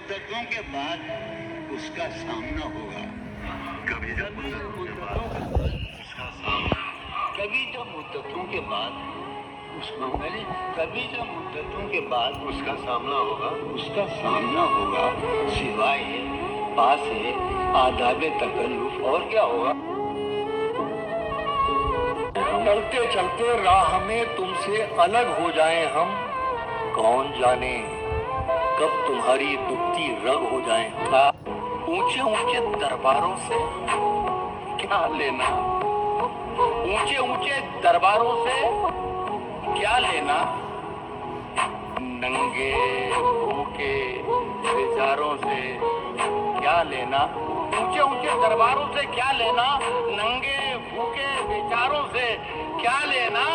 मुद्दतों के बाद उसका सामना होगा। कभी जब मुद्दतों के बाद उसका सामना, कभी जब मुद्दतों के बाद कभी जब मुद्दतों के बाद उसका सामना होगा, सिवाय पास है आदाबे तकल्लुफ, और क्या होगा। चलते चलते राह में तुमसे अलग हो जाएं हम, कौन जाने कब तुम्हारी दुखती रग हो जाएं। ऊंचे ऊंचे दरबारों से क्या लेना, ऊंचे ऊंचे दरबारों से क्या लेना, नंगे भूखे बेचारों से क्या लेना, ऊंचे ऊंचे दरबारों से क्या लेना, नंगे भूखे बेचारों से क्या लेना,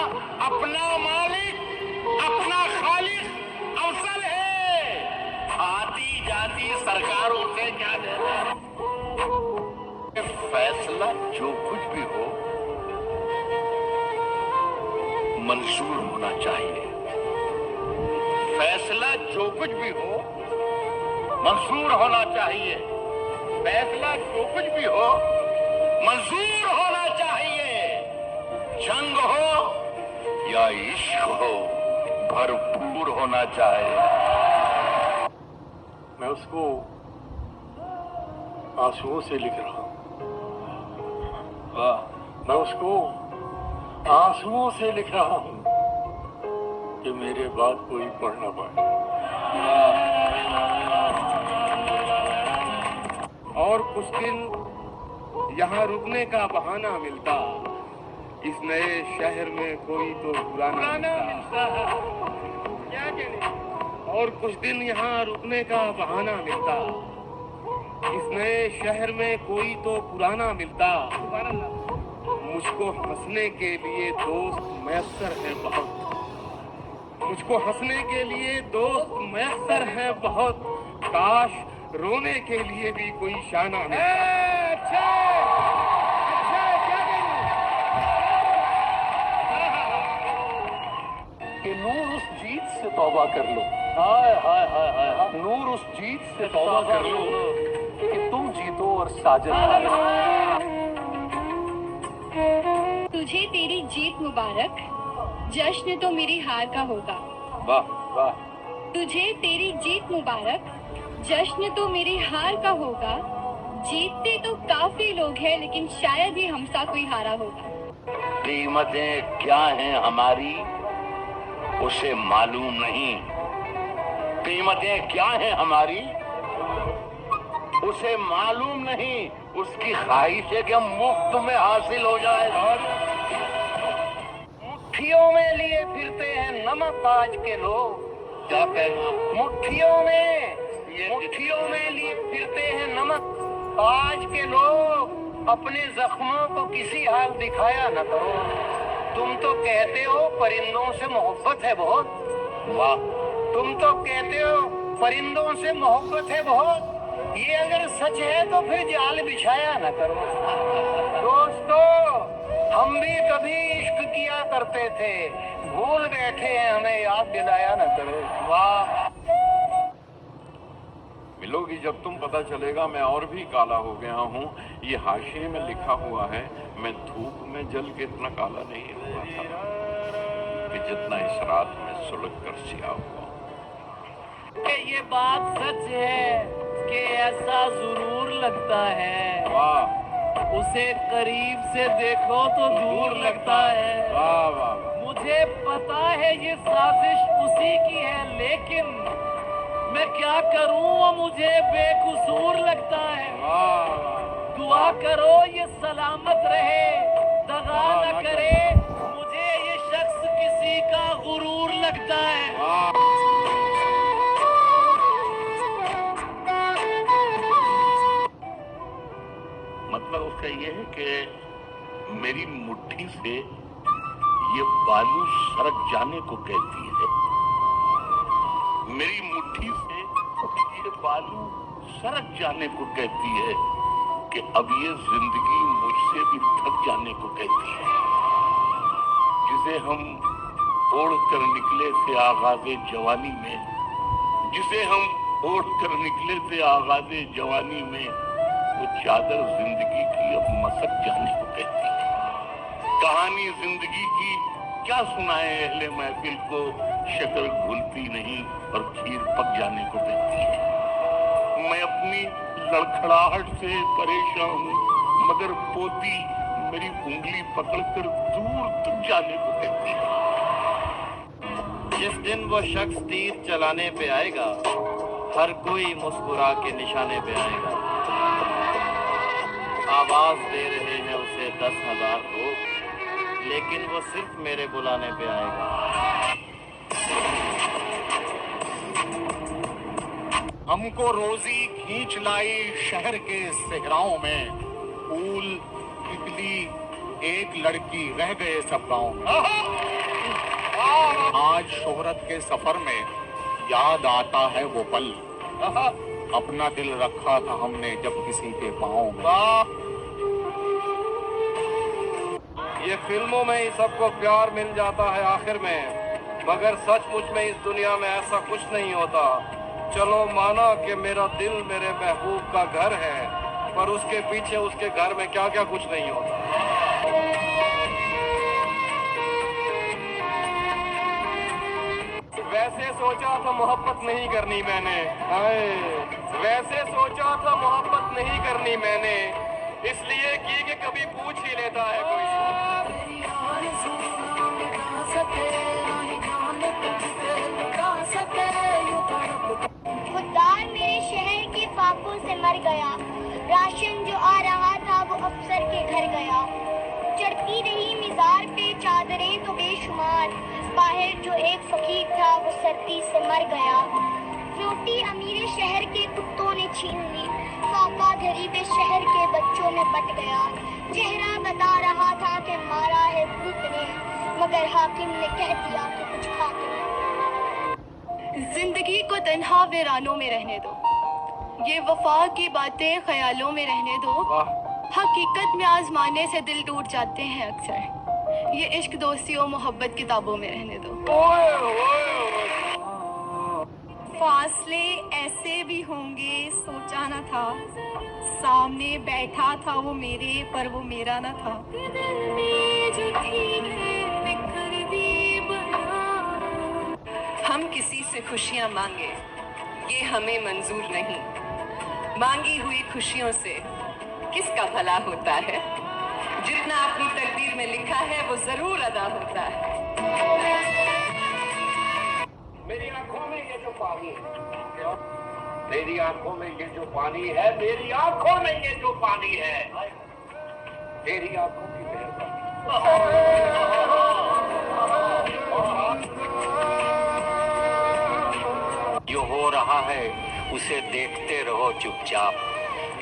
अपना मालिक अपना खालिक अवसल है, आती जाती सरकारों से क्या लेना। फैसला जो कुछ भी हो मंजूर होना चाहिए, फैसला जो कुछ भी हो मंजूर होना चाहिए, फैसला जो कुछ भी हो मंजूर होना चाहिए। जंग हो या इश्क हो भरपूर होना चाहिए। मैं उसको आंसुओं से लिख रहा हूँ, मैं उसको आंसुओं से लिख रहा हूँ कि मेरे बाद कोई पढ़ ना पाए। और कुछ दिन यहाँ रुकने का बहाना मिलता, इस नए शहर में कोई तो पुराना मिलता। क्या कहने? और कुछ दिन यहाँ रुकने का बहाना मिलता, इस नए शहर में कोई तो पुराना मिलता। मुझको हंसने के लिए दोस्त मैसर है बहुत, मुझको हंसने के लिए दोस्त मैसर है बहुत, काश रोने के लिए भी कोई शाना मिलता। कि नूर उस जीत से तौबा कर लो, हाय हाय हाय हाय, नूर उस जीत से तौबा कर लो कि तुम जीतो और साजन हारे। तुझे तेरी जीत मुबारक, जश्न तो मेरी हार का होगा। वाह वाह। तुझे तेरी जीत मुबारक, जश्न तो मेरी हार का होगा। जीतते तो काफी लोग हैं, लेकिन शायद ही हमसा कोई हारा होगा। कीमतें क्या हैं हमारी उसे मालूम नहीं, कीमतें क्या हैं हमारी उसे मालूम नहीं, उसकी ख्वाहिश है कि हम मुफ्त में हासिल हो जाए। मुट्ठियों में लिए फिरते हैं नमक आज के लोग, क्या कहना, मुट्ठियों में लिए फिरते हैं नमक आज के लोग, अपने जख्मों को किसी हाल दिखाया न करो। तुम तो कहते हो परिंदों से मोहब्बत है बहुत, वाह, तुम तो कहते हो परिंदों से मोहब्बत है बहुत, ये अगर सच है तो फिर जाल बिछाया न करो। दोस्तों, हम भी कभी इश्क किया करते थे, भूल बैठे हैं, हमें याद दिलाया न करो। वाह। मिलोगी जब तुम पता चलेगा मैं और भी काला हो गया हूँ। ये हाशिए में लिखा हुआ है, मैं धूप में जल के इतना काला नहीं हुआ था कि जितना इस रात में सुलग कर सिया हुआ। ये बात सच है कि ऐसा जरूर लगता है, वाह, उसे करीब से देखो तो दूर लगता है। वाह वाह। मुझे पता है ये साजिश उसी की है, लेकिन मैं क्या करूं, वो मुझे बेकसूर लगता है। दुआ करो ये सलामत रहे, दगा न करे, मुझे ये शख्स किसी का गुरूर लगता है। मतलब उसका ये है कि मेरी मुट्ठी से ये बालू सरक जाने को कहती है, मेरी मुट्ठी से ये बालू सरक जाने को कहती है कि अब ये जिंदगी मुझसे भी थक जाने को कहती है। जिसे हम ओढ़ कर निकले थे आगाज़े जवानी में, जिसे हम ओढ़ कर निकले थे आगाज़े जवानी में, वो चादर जिंदगी की अब मसक जाने को कहती है। कहानी जिंदगी की क्या सुनाए अहले महफिल को, शक्कर घुलती नहीं और खीर पक जाने को कहती है। मैं अपनी लड़खड़ाहट से परेशान हूँ, मगर पोती मेरी उंगली पकड़कर दूर तक जाने को कहती है। जिस दिन वो शख्स तीर चलाने पे आएगा, हर कोई मुस्कुरा के निशाने पे आएगा। आवाज दे रहे हैं उसे 10,000 लोग, लेकिन वो सिर्फ मेरे बुलाने पे आएगा। हमको रोजी खींच लाई शहर के सहराओं में, फूल तितली एक लड़की रह गए सब गाँव में। आज शोहरत के सफर में याद आता है वो पल, अपना दिल रखा था हमने जब किसी के पाँव में। ये फिल्मों में ही सबको प्यार मिल जाता है आखिर में, मगर सचमुच में इस दुनिया में ऐसा कुछ नहीं होता। चलो माना कि मेरा दिल मेरे महबूब का घर है, पर उसके पीछे उसके घर में क्या क्या कुछ नहीं होता। वैसे सोचा था मोहब्बत नहीं करनी मैंने, वैसे सोचा था मोहब्बत नहीं करनी मैंने, इसलिए की कि कभी पूछ ही लेता है कोई। खुददार मेरे शहर के फाकों से मर गया, राशन जो आ रहा था वो अफसर के घर गया। चढ़ती रही मिज़ार पे चादरें तो बेशुमार, बाहर जो एक फकीर था वो सर्दी से मर गया। रोटी अमीर शहर के कुत्तों ने छीन ली, फाका धरी पे शहर के बच्चों में बट गया। चेहरा बता रहा था कि मारा है भूत ने, मगर हाकिम ने कह दिया कि कुछ खा के नहीं। जिंदगी को तन्हा वीरानों में रहने दो, ये वफा की बातें ख्यालों में रहने दो। हकीकत में आजमाने से दिल टूट जाते हैं अक्सर, ये इश्क दोस्ती और मोहब्बत किताबों में रहने दो। फासले ऐसे भी होंगे सोचा न था, सामने बैठा था वो मेरे पर वो मेरा न था। हम किसी से खुशियां मांगे ये हमें मंजूर नहीं, मांगी हुई खुशियों से किसका भला होता है। जितना अपनी तकदीर में लिखा है वो जरूर अदा होता है। मेरी आंखों में ये जो पानी है, मेरी आंखों में ये जो पानी है, मेरी आंखों में ये जो पानी है, तेरी आंखों की मेहरबानी। जो हो रहा है उसे देखते रहो चुपचाप,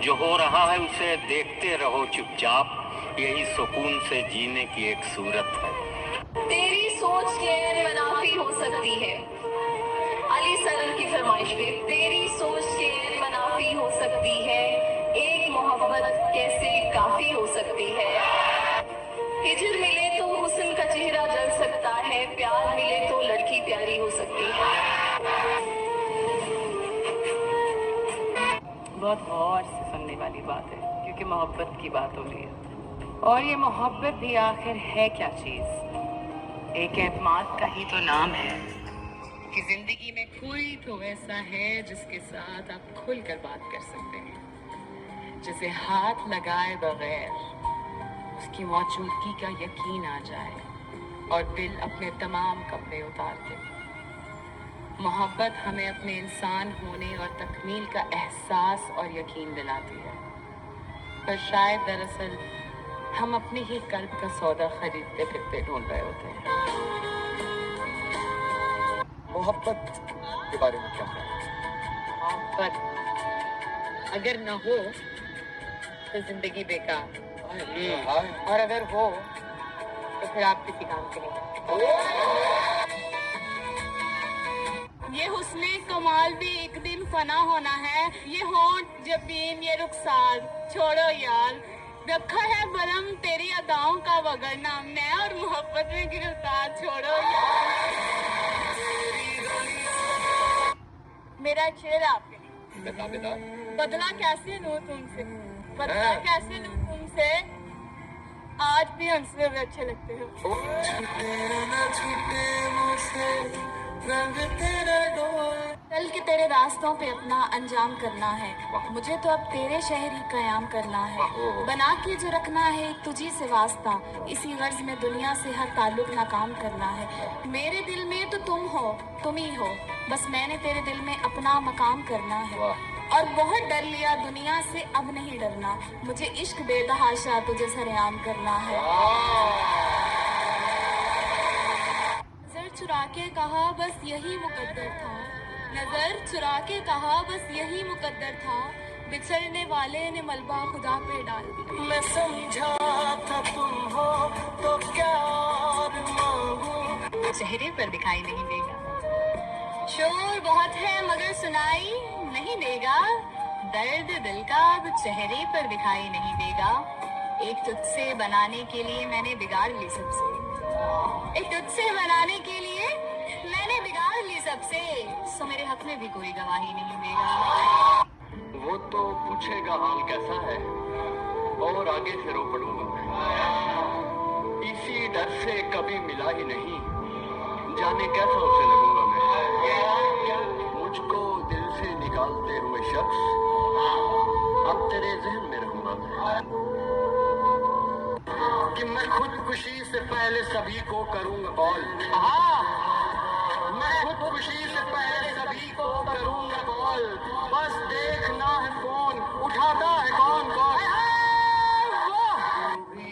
जो हो रहा है उसे देखते रहो चुपचाप, यही सुकून से जीने की एक सूरत है। तेरी सोच गैर मनाफी हो सकती है, अली सल्लम की फरमाइश पे, तेरी सोच गैर मनाफी हो सकती है, एक मोहब्बत कैसे काफी हो सकती है। हिजर मिले तो हुस्न का चेहरा जल सकता है, प्यार मिले तो लड़की प्यारी हो सकती है। बहुत गौर से सुनने वाली बात है, क्योंकि मोहब्बत की बात हो रही है। और ये मोहब्बत भी आखिर है क्या चीज? एक एतमाद का ही तो नाम है कि जिंदगी में कोई तो ऐसा है जिसके साथ आप खुलकर बात कर सकते हैं, जिसे हाथ लगाए बगैर उसकी मौजूदगी का यकीन आ जाए और दिल अपने तमाम कपड़े उतार दे। मोहब्बत हमें अपने इंसान होने और तकमील का एहसास और यकीन दिलाती है, पर शायद दरअसल हम अपने ही कल्ब का सौदा खरीदते फिरते ढूंढ रहे होते हैं। मोहब्बत के बारे में क्या कहना है? मोहब्बत अगर न हो तो जिंदगी बेकार, और अगर हो तो फिर आप किसी काम के नहीं। ये हुस्ने कमाल भी एक दिन फना होना है, ये होंठ जबीन ये रुखसार छोड़ो यार, रखा है बलम तेरी अदाओं का वगरना, मैं और मोहब्बत में गिरफ्तार छोड़ो यार। मेरा चेहरा आपके बता बता। बदला कैसे लूं तुमसे, बदला कैसे लूं तुमसे, आज भी हंसते हुए अच्छे लगते हो। चल के तेरे रास्तों पे अपना अंजाम करना है, मुझे तो अब तेरे शहर ही कयाम करना है। बना के जो रखना है एक तुझी से वास्ता, इसी गर्ज में दुनिया से हर ताल्लुक नाकाम करना है। मेरे दिल में तो तुम हो, तुम ही हो, बस मैंने तेरे दिल में अपना मकाम करना है। और बहुत डर लिया दुनिया से, अब नहीं डरना, मुझे इश्क बेतहाशा तुझे सरेआम करना है। नजर चुरा के कहा बस यही मुकद्दर था, नजर चुरा के कहा बस यही मुकद्दर था, बिछड़ने वाले ने मलबा खुदा पे डाल दिया। मैं समझा था तुम हो तो क्या और मांगू। चेहरे पर दिखाई नहीं देगा, शोर बहुत है मगर सुनाई नहीं देगा, दर्द दिल का अब चेहरे पर दिखाई नहीं देगा। एक तुझसे बनाने के लिए मैंने बिगाड़ ली सबसे, एक तुझसे बनाने के लिए मैंने बिगाड़ ली सबसे, सो मेरे हक में भी कोई गवाही नहीं देगा। वो तो पूछेगा हाल कैसा है और आगे से रो पड़ूंगा मैं। इसी डर से कभी मिला ही नहीं, जाने कैसा उसे लगूंगा मैं। मुझको दिल से निकालते हुए शख्स अब तेरे जहन में रहूंगा मैं, कि मैं खुदकुशी से पहले सभी को करूंगा कॉल। मैं खुदकुशी से पहले सभी को करूंगा कॉल, बस देखना है फोन उठाता है कौन।